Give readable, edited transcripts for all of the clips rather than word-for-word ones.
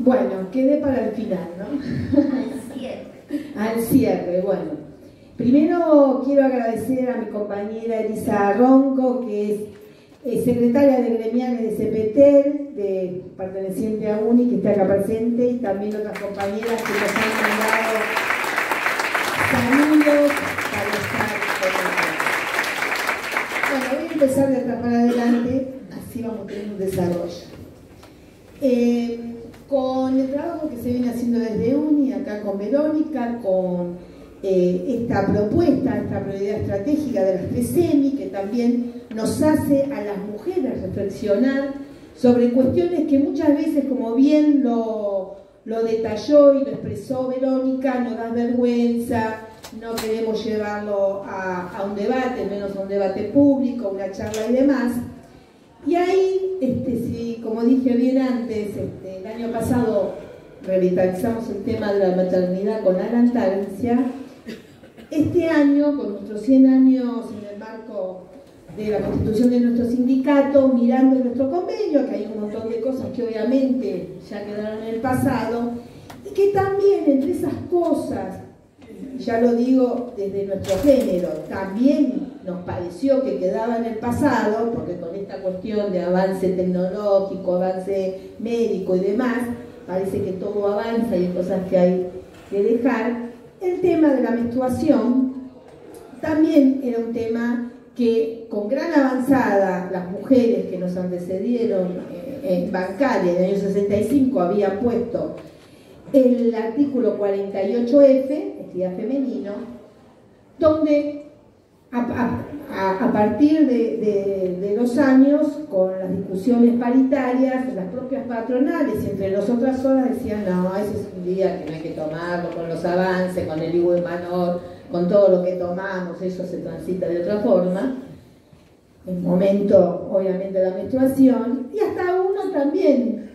Bueno, quedé para el final, ¿no? Al cierre. Al cierre, bueno. Primero quiero agradecer a mi compañera Elisa Ronco, que es secretaria de gremiales de CEPETER, perteneciente a UNI, que está acá presente, y también otras compañeras que nos han mandado saludos para estar con nosotros. Bueno, voy a empezar de atrás para adelante, así vamos a tener un desarrollo. Con el trabajo que se viene haciendo desde UNI, acá con Verónica, con esta propuesta, esta prioridad estratégica de las 3 semi, que también nos hace a las mujeres reflexionar sobre cuestiones que muchas veces, como bien lo detalló y lo expresó Verónica, nos da vergüenza, no queremos llevarlo a un debate, menos a un debate público, una charla y demás. Y ahí, sí, como dije bien antes, el año pasado revitalizamos el tema de la maternidad con la lactancia. Este año, con nuestros 100 años en el marco de la constitución de nuestro sindicato, mirando nuestro convenio, que hay un montón de cosas que obviamente ya quedaron en el pasado, y que también entre esas cosas, ya lo digo desde nuestro género, también nos pareció que quedaba en el pasado, porque con esta cuestión de avance tecnológico, avance médico y demás, parece que todo avanza y hay cosas que hay que dejar. El tema de la menstruación también era un tema que con gran avanzada las mujeres que nos antecedieron en bancaria en el año 65 habían puesto el artículo 48F, equidad femenino, donde a partir de los años, con las discusiones paritarias, las propias patronales, entre nosotras solas decían, no, ese es un día que no hay que tomarlo, con los avances, con el IVA menor, con todo lo que tomamos, eso se transita de otra forma. El momento, obviamente, de la menstruación, y hasta uno también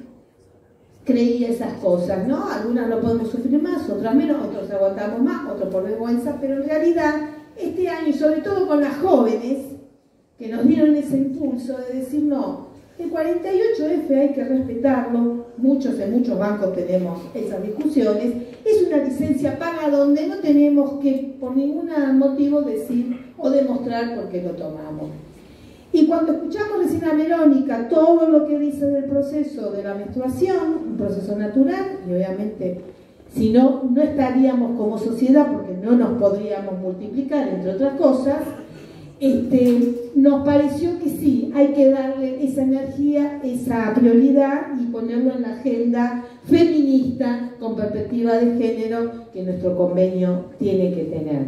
creía esas cosas, ¿no? Algunas lo podemos sufrir más, otras menos, otros aguantamos más, otros por vergüenza, pero en realidad este año, y sobre todo con las jóvenes, que nos dieron ese impulso de decir, no, el 48F hay que respetarlo, en muchos bancos tenemos esas discusiones, es una licencia paga donde no tenemos que por ningún motivo decir o demostrar por qué lo tomamos. Y cuando escuchamos recién a Verónica todo lo que dice del proceso de la menstruación, un proceso natural, y obviamente si no, no estaríamos como sociedad porque no nos podríamos multiplicar, entre otras cosas, nos pareció que sí, hay que darle esa energía, esa prioridad y ponerlo en la agenda feminista con perspectiva de género que nuestro convenio tiene que tener.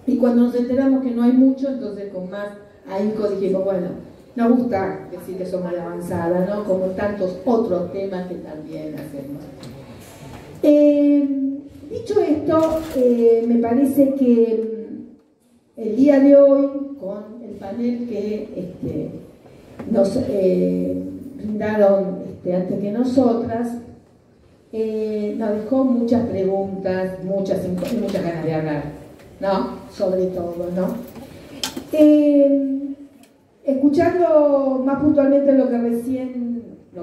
Y cuando nos enteramos que no hay mucho, entonces con más ahínco dijimos, bueno, nos gusta decir que somos de avanzada, ¿no? Como tantos otros temas que también hacemos. Dicho esto, me parece que el día de hoy, con el panel que nos brindaron antes que nosotras, nos dejó muchas preguntas, muchas ganas de hablar, ¿no? Sobre todo, ¿no? Escuchando más puntualmente lo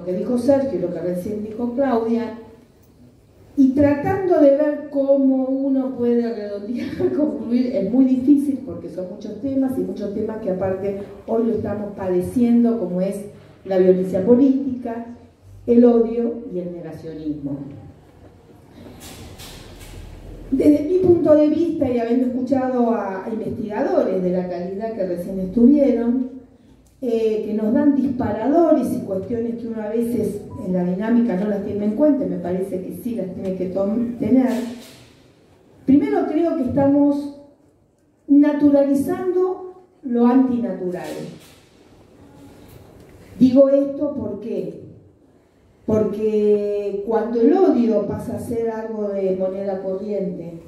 que dijo Sergio y lo que recién dijo Claudia, y tratando de ver cómo uno puede redondear, concluir, es muy difícil porque son muchos temas y muchos temas que aparte hoy lo estamos padeciendo, como es la violencia política, el odio y el negacionismo. Desde mi punto de vista y habiendo escuchado a investigadores de la calidad que recién estuvieron, que nos dan disparadores y cuestiones que uno a veces en la dinámica no las tiene en cuenta, me parece que sí las tiene que tener. Primero creo que estamos naturalizando lo antinatural. Digo esto porque cuando el odio pasa a ser algo de moneda corriente,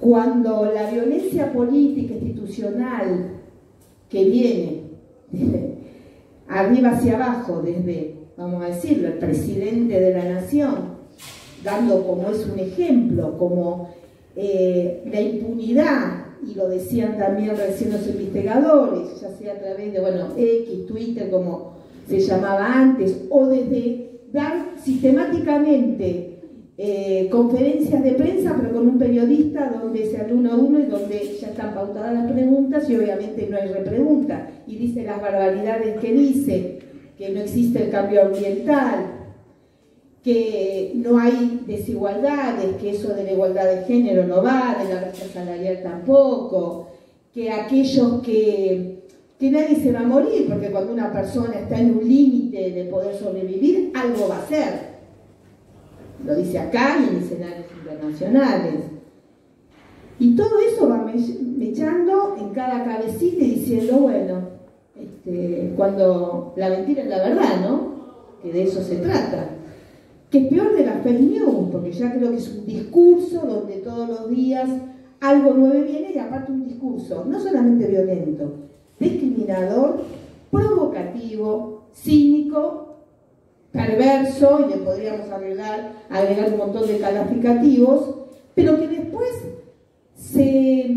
cuando la violencia política institucional que viene arriba hacia abajo, desde, vamos a decirlo, el presidente de la nación, dando como es un ejemplo, como la impunidad, y lo decían también recién los investigadores, ya sea a través de, bueno, X, Twitter, como se llamaba antes, o desde dar sistemáticamente conferencias de prensa, pero con un periodista donde es el 1 a 1 y donde ya están pautadas las preguntas y obviamente no hay repregunta. Y dice las barbaridades que dice, que no existe el cambio ambiental, que no hay desigualdades, que eso de la igualdad de género no va, de la brecha salarial tampoco, que aquellos que nadie se va a morir, porque cuando una persona está en un límite de poder sobrevivir, algo va a hacer. Lo dice acá y en escenarios internacionales. Y todo eso va mechando en cada cabecita y diciendo, bueno, cuando la mentira es la verdad, ¿no? Que de eso se trata. Que es peor de la fake news, porque ya creo que es un discurso donde todos los días algo nuevo viene y aparte un discurso no solamente violento, discriminador, provocativo, cínico, perverso, y le podríamos agregar un montón de calificativos, pero que después se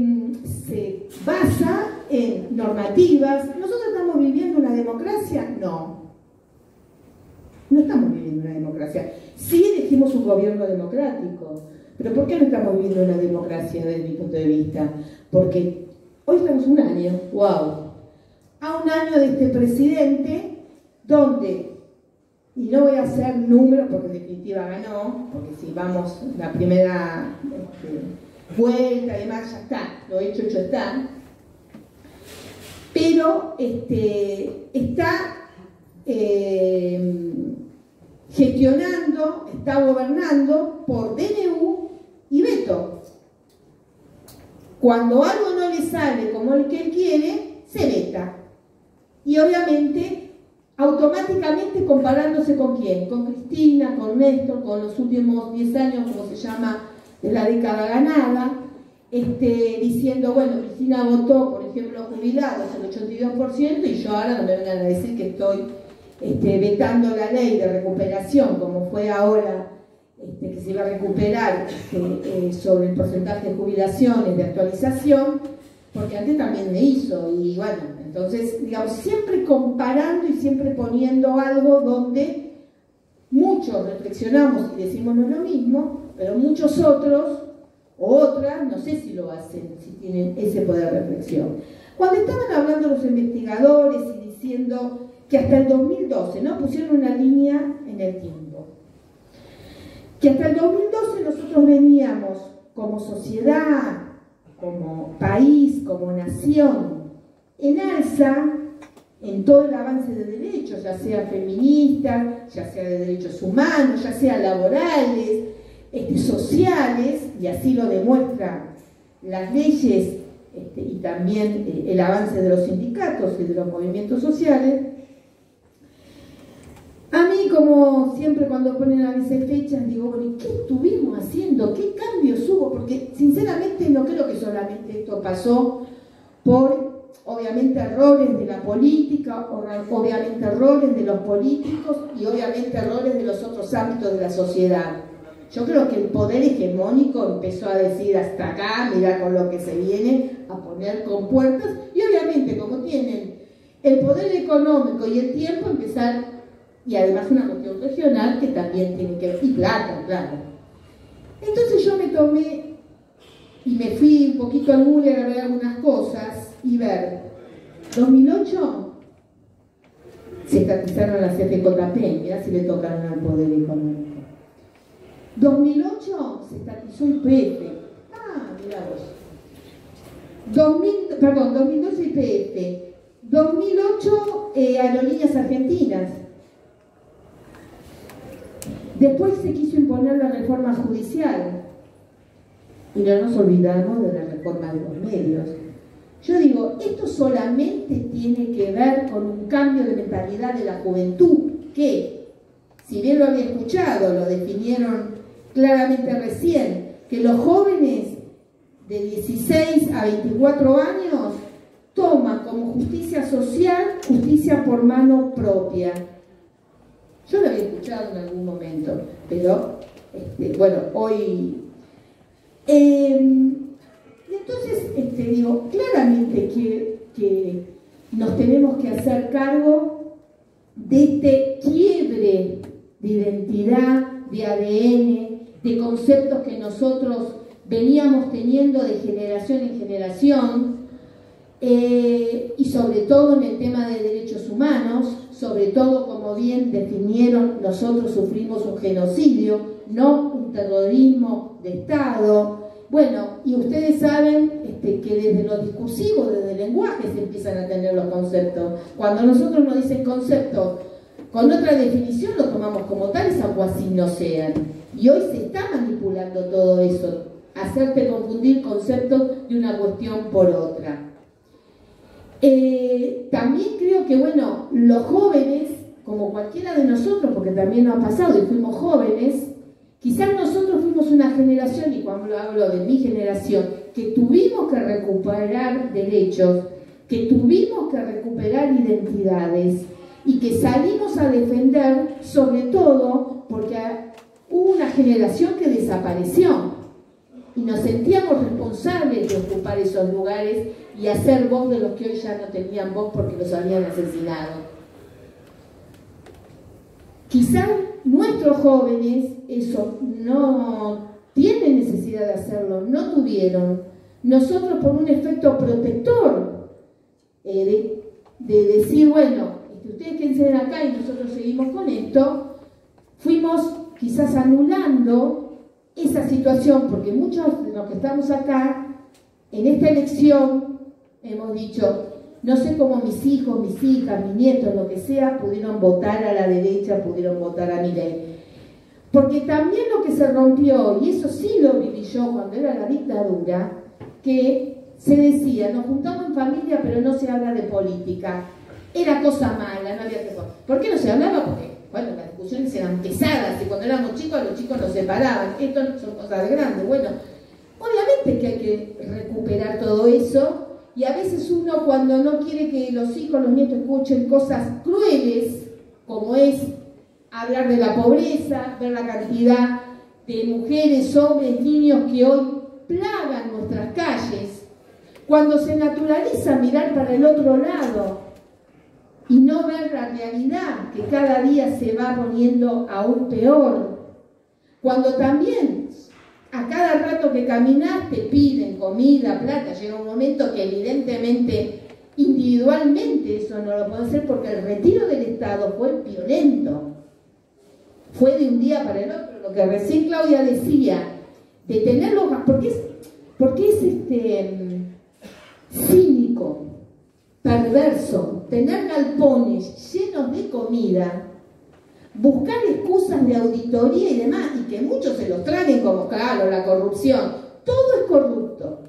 basa en normativas. ¿Nosotros estamos viviendo una democracia? No. No estamos viviendo una democracia. Sí elegimos un gobierno democrático, pero ¿por qué no estamos viviendo una democracia desde mi punto de vista? Porque hoy estamos un año, wow, a un año de este presidente donde, y no voy a hacer números porque en definitiva ganó, porque si vamos la primera vuelta y demás, ya está, lo hecho está, pero está gestionando, está gobernando por DNU y veto. Cuando algo no le sale como el que él quiere, se veta. Y obviamente, automáticamente comparándose con quién, con Cristina, con Néstor, con los últimos 10 años, como se llama, de la década ganada, diciendo, bueno, Cristina votó, por ejemplo, jubilados, el 82%, y yo ahora no me vengan a decir que estoy vetando la ley de recuperación, como fue ahora, que se iba a recuperar sobre el porcentaje de jubilaciones, de actualización, porque antes también me hizo, y bueno, entonces, digamos, siempre comparando y siempre poniendo algo donde muchos reflexionamos y decimos no es lo mismo, pero muchos otros o otras, no sé si lo hacen, si tienen ese poder de reflexión. Cuando estaban hablando los investigadores y diciendo que hasta el 2012, ¿no? Pusieron una línea en el tiempo, que hasta el 2012 nosotros veníamos como sociedad, como país, como nación, en alza en todo el avance de derechos, ya sea feminista, ya sea de derechos humanos, ya sea laborales, sociales, y así lo demuestran las leyes y también el avance de los sindicatos y de los movimientos sociales. A mí, como siempre cuando ponen a veces fechas, digo, bueno, ¿y qué estuvimos haciendo? ¿Qué cambios hubo? Porque sinceramente no creo que solamente esto pasó por, obviamente, errores de la política, obviamente errores de los políticos y obviamente errores de los otros ámbitos de la sociedad. Yo creo que el poder hegemónico empezó a decir hasta acá, mirá con lo que se viene, a poner compuertas, y obviamente como tienen el poder económico y el tiempo, empezar, y además una cuestión regional que también tiene que ver, y plata, claro. Entonces yo me tomé y me fui un poquito al Google a ver algunas cosas y ver, 2008 se estatizaron las FJP, mirá si le tocaron al poder económico. 2008 se estatizó YPF. Ah, mirá vos. 2012 YPF. 2008 Aerolíneas Argentinas. Después se quiso imponer la reforma judicial. Y no nos olvidamos de la reforma de los medios. Yo digo, esto solamente tiene que ver con un cambio de mentalidad de la juventud, que, si bien lo había escuchado, lo definieron claramente recién, que los jóvenes de 16 a 24 años toman como justicia social, justicia por mano propia. Yo lo había escuchado en algún momento, pero, bueno, hoy... y entonces, digo, claramente que nos tenemos que hacer cargo de este quiebre de identidad, de ADN, de conceptos que nosotros veníamos teniendo de generación en generación, y sobre todo en el tema de derechos humanos, sobre todo, como bien definieron, nosotros sufrimos un genocidio, no un terrorismo de Estado. Bueno, y ustedes saben que desde lo discursivo, desde el lenguaje se empiezan a tener los conceptos. Cuando nosotros nos dicen conceptos con otra definición, lo tomamos como tales, aunque así no sean. Y hoy se está manipulando todo eso, hacerte confundir conceptos de una cuestión por otra. También creo que, bueno, los jóvenes, como cualquiera de nosotros, porque también nos ha pasado y fuimos jóvenes, quizás nosotros fuimos una generación, y cuando hablo de mi generación, que tuvimos que recuperar derechos, que tuvimos que recuperar identidades, y que salimos a defender, sobre todo porque hubo una generación que desapareció y nos sentíamos responsables de ocupar esos lugares y hacer voz de los que hoy ya no tenían voz porque los habían asesinado. Quizás nuestros jóvenes eso no tienen necesidad de hacerlo, no tuvieron. Nosotros, por un efecto protector de decir, bueno, ustedes quédense acá y nosotros seguimos con esto, fuimos quizás anulando esa situación, porque muchos de los que estamos acá, en esta elección, hemos dicho, no sé cómo mis hijos, mis hijas, mis nietos, lo que sea, pudieron votar a la derecha, pudieron votar a Milei. Porque también lo que se rompió, y eso sí lo viví yo cuando era la dictadura, que se decía, nos juntamos en familia, pero no se habla de política. Era cosa mala, no había que... ¿Por qué no se hablaba? Porque, bueno, las discusiones eran pesadas y cuando éramos chicos, los chicos nos separaban. Esto no son cosas grandes. Bueno, obviamente que hay que recuperar todo eso, y a veces uno, cuando no quiere que los hijos, los nietos escuchen cosas crueles, como es hablar de la pobreza, ver la cantidad de mujeres, hombres, niños que hoy plagan nuestras calles, cuando se naturaliza mirar para el otro lado y no ver la realidad que cada día se va poniendo aún peor, cuando también a cada rato que caminas te piden comida, plata, llega un momento que evidentemente individualmente eso no lo puede hacer porque el retiro del Estado fue violento, fue de un día para el otro, lo que recién Claudia decía, de tenerlos, porque es cínico, perverso, tener galpones llenos de comida, buscar excusas de auditoría y demás, y que muchos se los traguen como, claro, la corrupción. Todo es corrupto.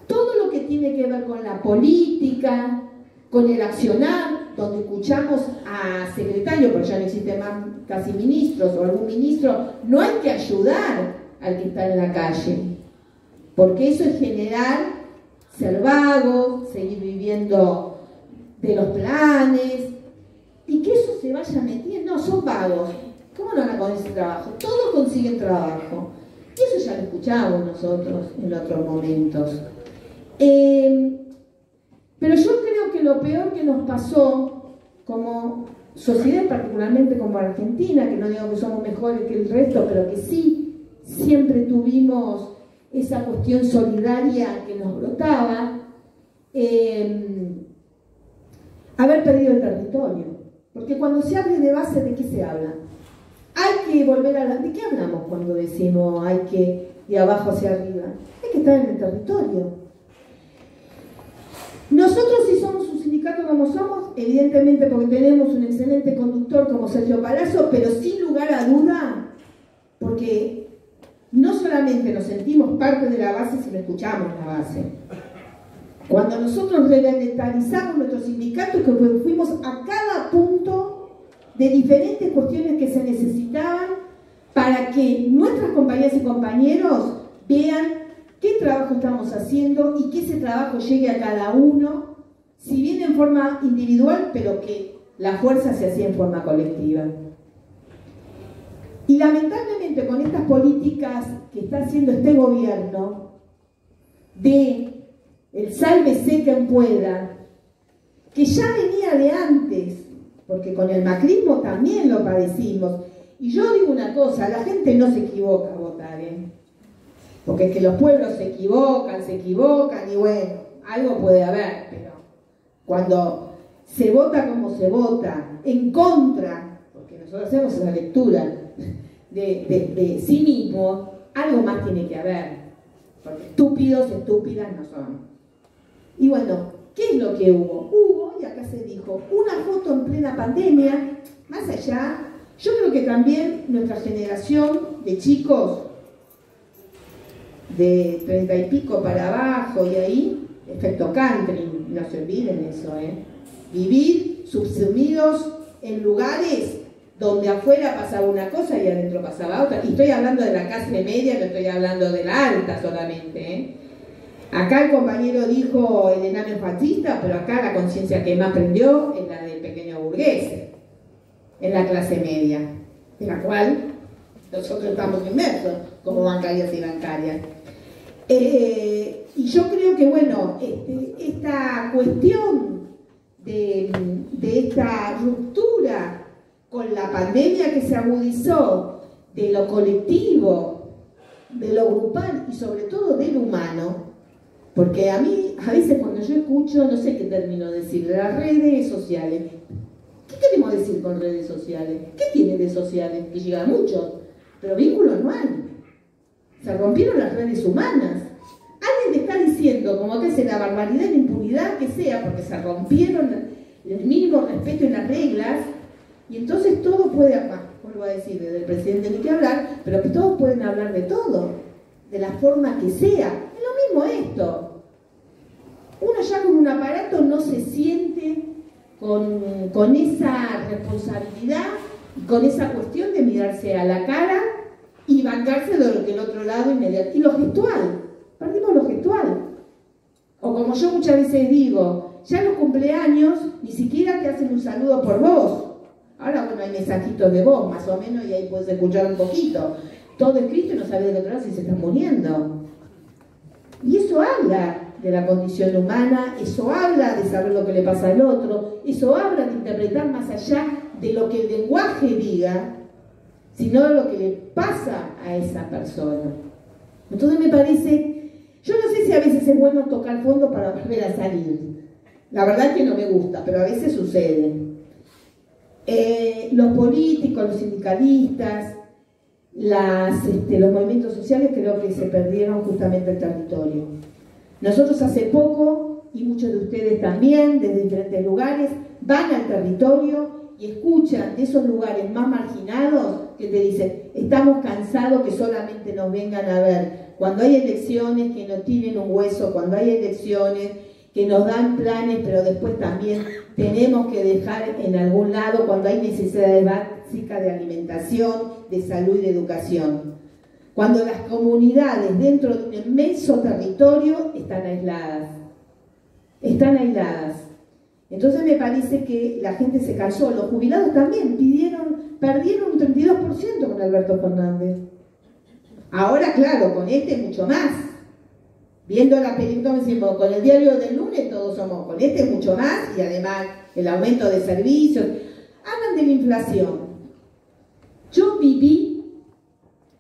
Todo lo que tiene que ver con la política, con el accionar, donde escuchamos a secretarios, porque ya no existen más casi ministros o algún ministro, no hay que ayudar al que está en la calle, porque eso es generar ser vago, seguir viviendo de los planes, y que eso se vaya metiendo. No, son vagos. ¿Cómo no van a conseguir trabajo? Todos consiguen trabajo. Y eso ya lo escuchamos nosotros en otros momentos. Pero yo creo que lo peor que nos pasó como sociedad, particularmente como Argentina, que no digo que somos mejores que el resto, pero que sí siempre tuvimos esa cuestión solidaria que nos brotaba, haber perdido el territorio. Porque cuando se habla de base, ¿de qué se habla? Hay que volver a ¿de qué hablamos cuando decimos hay que de abajo hacia arriba? Hay que estar en el territorio. Nosotros sí somos un sindicato como somos, evidentemente porque tenemos un excelente conductor como Sergio Palazzo, pero sin lugar a duda, porque no solamente nos sentimos parte de la base, sino escuchamos la base. Cuando nosotros revitalizamos nuestro sindicato, que fuimos a cada punto de diferentes cuestiones que se necesitaban para que nuestras compañeras y compañeros vean qué trabajo estamos haciendo y que ese trabajo llegue a cada uno, si bien en forma individual, pero que la fuerza se hacía en forma colectiva. Y lamentablemente con estas políticas que está haciendo este gobierno de el sálvese quien pueda, que ya venía de antes, porque con el macrismo también lo padecimos. Y yo digo una cosa, la gente no se equivoca a votar, porque es que los pueblos se equivocan, y bueno, algo puede haber, pero cuando se vota como se vota, en contra, porque nosotros hacemos esa lectura de sí mismo, algo más tiene que haber, porque estúpidas no son. Y bueno, ¿qué es lo que hubo? Hubo, y acá se dijo, una foto en plena pandemia, más allá, yo creo que también nuestra generación de chicos de 30 y pico para abajo y ahí, efecto country, no se olviden eso, vivir subsumidos en lugares donde afuera pasaba una cosa y adentro pasaba otra. Y estoy hablando de la clase media, no estoy hablando de la alta solamente, Acá el compañero dijo el enano fascista, pero acá la conciencia que más prendió es la del pequeño burgués, en la clase media, en la cual nosotros estamos inmersos como bancarias y bancarias. Y yo creo que, bueno, esta cuestión de esta ruptura con la pandemia que se agudizó, de lo colectivo, de lo grupal y sobre todo del humano, porque a mí, a veces cuando yo escucho, no sé qué término decir, de las redes sociales, ¿qué queremos decir con redes sociales? ¿Qué tiene de sociales? Que llega a muchos, pero vínculos no hay. Se rompieron las redes humanas. Alguien te está diciendo, como que es la barbaridad y la impunidad que sea, porque se rompieron el mínimo respeto y las reglas, y entonces todo puede, vuelvo a decir, desde el presidente ni que hablar, pero que todos pueden hablar de todo, de la forma que sea. Es lo mismo esto. Uno ya con un aparato no se siente con esa responsabilidad y con esa cuestión de mirarse a la cara y bancarse de lo que el otro lado inmediato. Y lo gestual, perdimos lo gestual. O como yo muchas veces digo, ya en los cumpleaños ni siquiera te hacen un saludo por voz. Ahora, bueno, hay mensajitos de voz, más o menos, y ahí puedes escuchar un poquito. Todo escrito y no sabes del otro lado si se están muriendo. Y eso habla de la condición humana, eso habla de saber lo que le pasa al otro, eso habla de interpretar más allá de lo que el lenguaje diga, sino de lo que le pasa a esa persona. Entonces me parece, yo no sé si a veces es bueno tocar fondo para volver a salir. La verdad es que no me gusta, pero a veces sucede. Los políticos, los sindicalistas, los movimientos sociales creo que se perdieron justamente el territorio. Nosotros hace poco, y muchos de ustedes también, desde diferentes lugares, van al territorio y escuchan de esos lugares más marginados que te dicen, estamos cansados que solamente nos vengan a ver. Cuando hay elecciones que no tienen un hueso, cuando hay elecciones que nos dan planes, pero después también tenemos que dejar en algún lado cuando hay necesidades básicas de alimentación, de salud y de educación. Cuando las comunidades dentro de un inmenso territorio están aisladas. Están aisladas. Entonces me parece que la gente se cansó. Los jubilados también perdieron un 32% con Alberto Fernández. Ahora, claro, con este mucho más. Viendo la película, decimos, con el diario del lunes todos somos, con este mucho más, y además el aumento de servicios. Hablan de la inflación. Yo viví,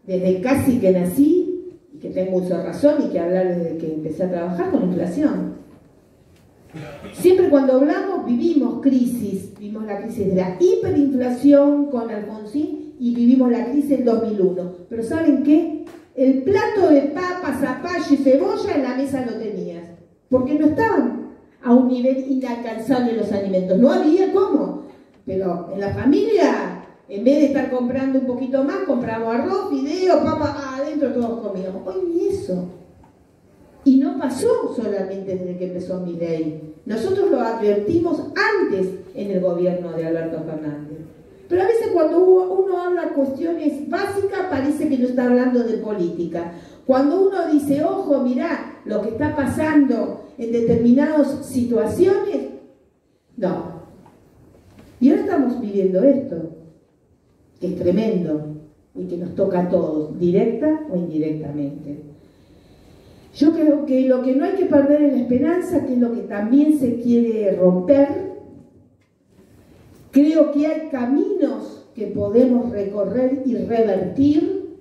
desde casi que nací, y que tengo uso de razón, y que hablar desde que empecé a trabajar, con inflación. Siempre cuando hablamos, vivimos crisis. Vimos la crisis de la hiperinflación con Alfonsín, y vivimos la crisis del 2001. Pero ¿saben qué? El plato de papas, zapallo y cebolla en la mesa lo tenías, porque no estaban a un nivel inalcanzable los alimentos, no había cómo, pero en la familia, en vez de estar comprando un poquito más, compramos arroz, fideo, papas, adentro todos comíamos. Hoy ni eso. Y no pasó solamente desde que empezó Milei. Nosotros lo advertimos antes en el gobierno de Alberto Fernández. Pero a veces cuando uno habla cuestiones básicas parece que no está hablando de política. Cuando uno dice, ojo, mirá lo que está pasando en determinadas situaciones, no. Y ahora estamos viviendo esto, que es tremendo y que nos toca a todos, directa o indirectamente. Yo creo que lo que no hay que perder es la esperanza, que es lo que también se quiere romper, Creo que hay caminos que podemos recorrer y revertir,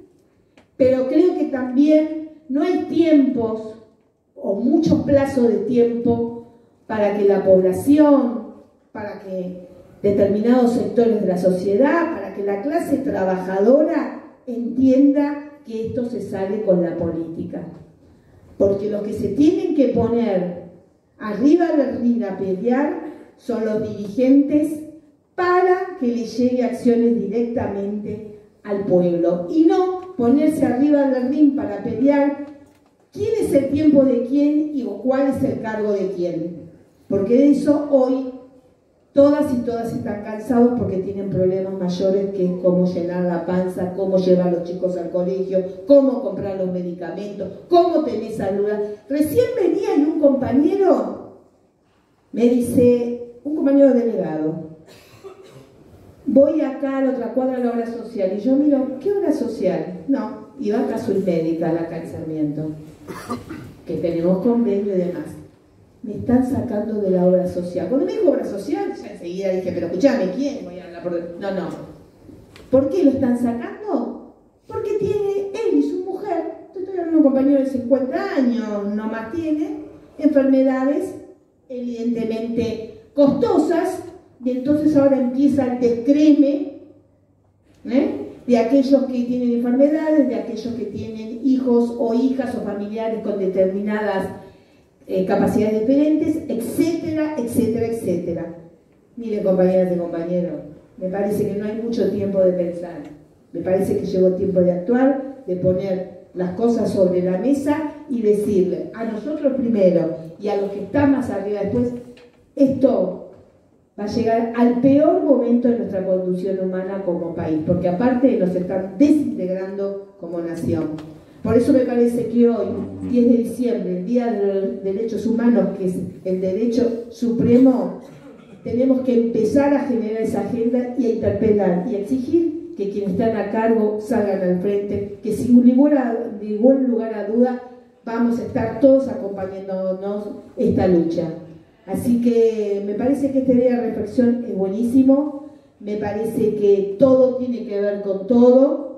pero creo que también no hay tiempos o muchos plazos de tiempo para que la población, para que determinados sectores de la sociedad, para que la clase trabajadora entienda que esto se sale con la política. Porque los que se tienen que poner arriba del ring a pelear son los dirigentes para que le llegue acciones directamente al pueblo y no ponerse arriba del ring para pelear quién es el tiempo de quién y cuál es el cargo de quién. Porque de eso hoy todas y todas están cansados porque tienen problemas mayores que es cómo llenar la panza, cómo llevar a los chicos al colegio, cómo comprar los medicamentos, cómo tener salud. Recién venía y un compañero me dice, un compañero delegado, voy acá a la otra cuadra a la obra social. Y yo miro, ¿qué obra social? No, iba acá soy médica, acá en Sarmiento, que tenemos convenio y demás. Me están sacando de la obra social. Cuando me dijo obra social, ya enseguida dije, pero escúchame, ¿quién? Voy a hablar por... No. ¿Por qué lo están sacando? Porque tiene él y su mujer, estoy hablando de un compañero de 50 años, no más tiene, enfermedades evidentemente costosas, y entonces ahora empieza el descreme de aquellos que tienen enfermedades, de aquellos que tienen hijos o hijas o familiares con determinadas capacidades diferentes, etcétera, etcétera, etcétera. Miren, compañeras y compañeros, me parece que no hay mucho tiempo de pensar, me parece que llegó tiempo de actuar, de poner las cosas sobre la mesa y decirle a nosotros primero y a los que están más arriba después, esto va a llegar al peor momento de nuestra conducción humana como país, porque aparte nos están desintegrando como nación. Por eso me parece que hoy, 10 de diciembre, el Día de los Derechos Humanos, que es el derecho supremo, tenemos que empezar a generar esa agenda y a interpelar y a exigir que quienes están a cargo salgan al frente, que sin ningún lugar a duda vamos a estar todos acompañándonos esta lucha. Así que me parece que este día de reflexión es buenísimo, me parece que todo tiene que ver con todo,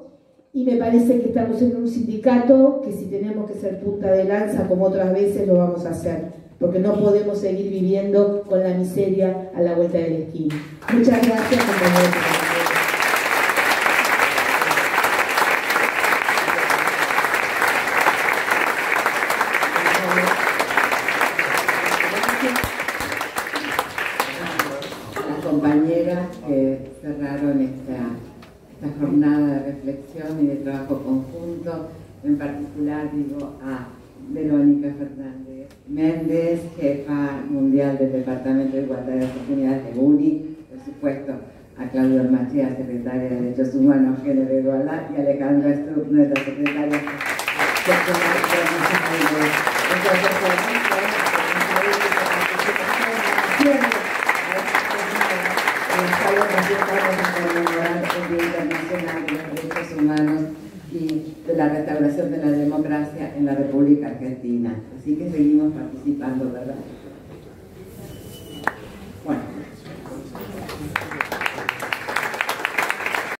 y me parece que estamos en un sindicato que si tenemos que ser punta de lanza como otras veces lo vamos a hacer, porque no podemos seguir viviendo con la miseria a la vuelta de la esquina. Muchas gracias, compañeros. Las compañeras que cerraron esta jornada de reflexión y de trabajo conjunto, en particular digo a Verónica Fernández Méndez, jefa mundial del Departamento de Igualdad de Oportunidades de UNI, por supuesto a Claudia Machea, secretaria de Derechos Humanos, Género y Igualdad, y Alejandra Strupp, nuestra secretaria el Día Internacional de los Derechos Humanos y de la restauración de la democracia en la República Argentina. Así que seguimos participando, ¿verdad?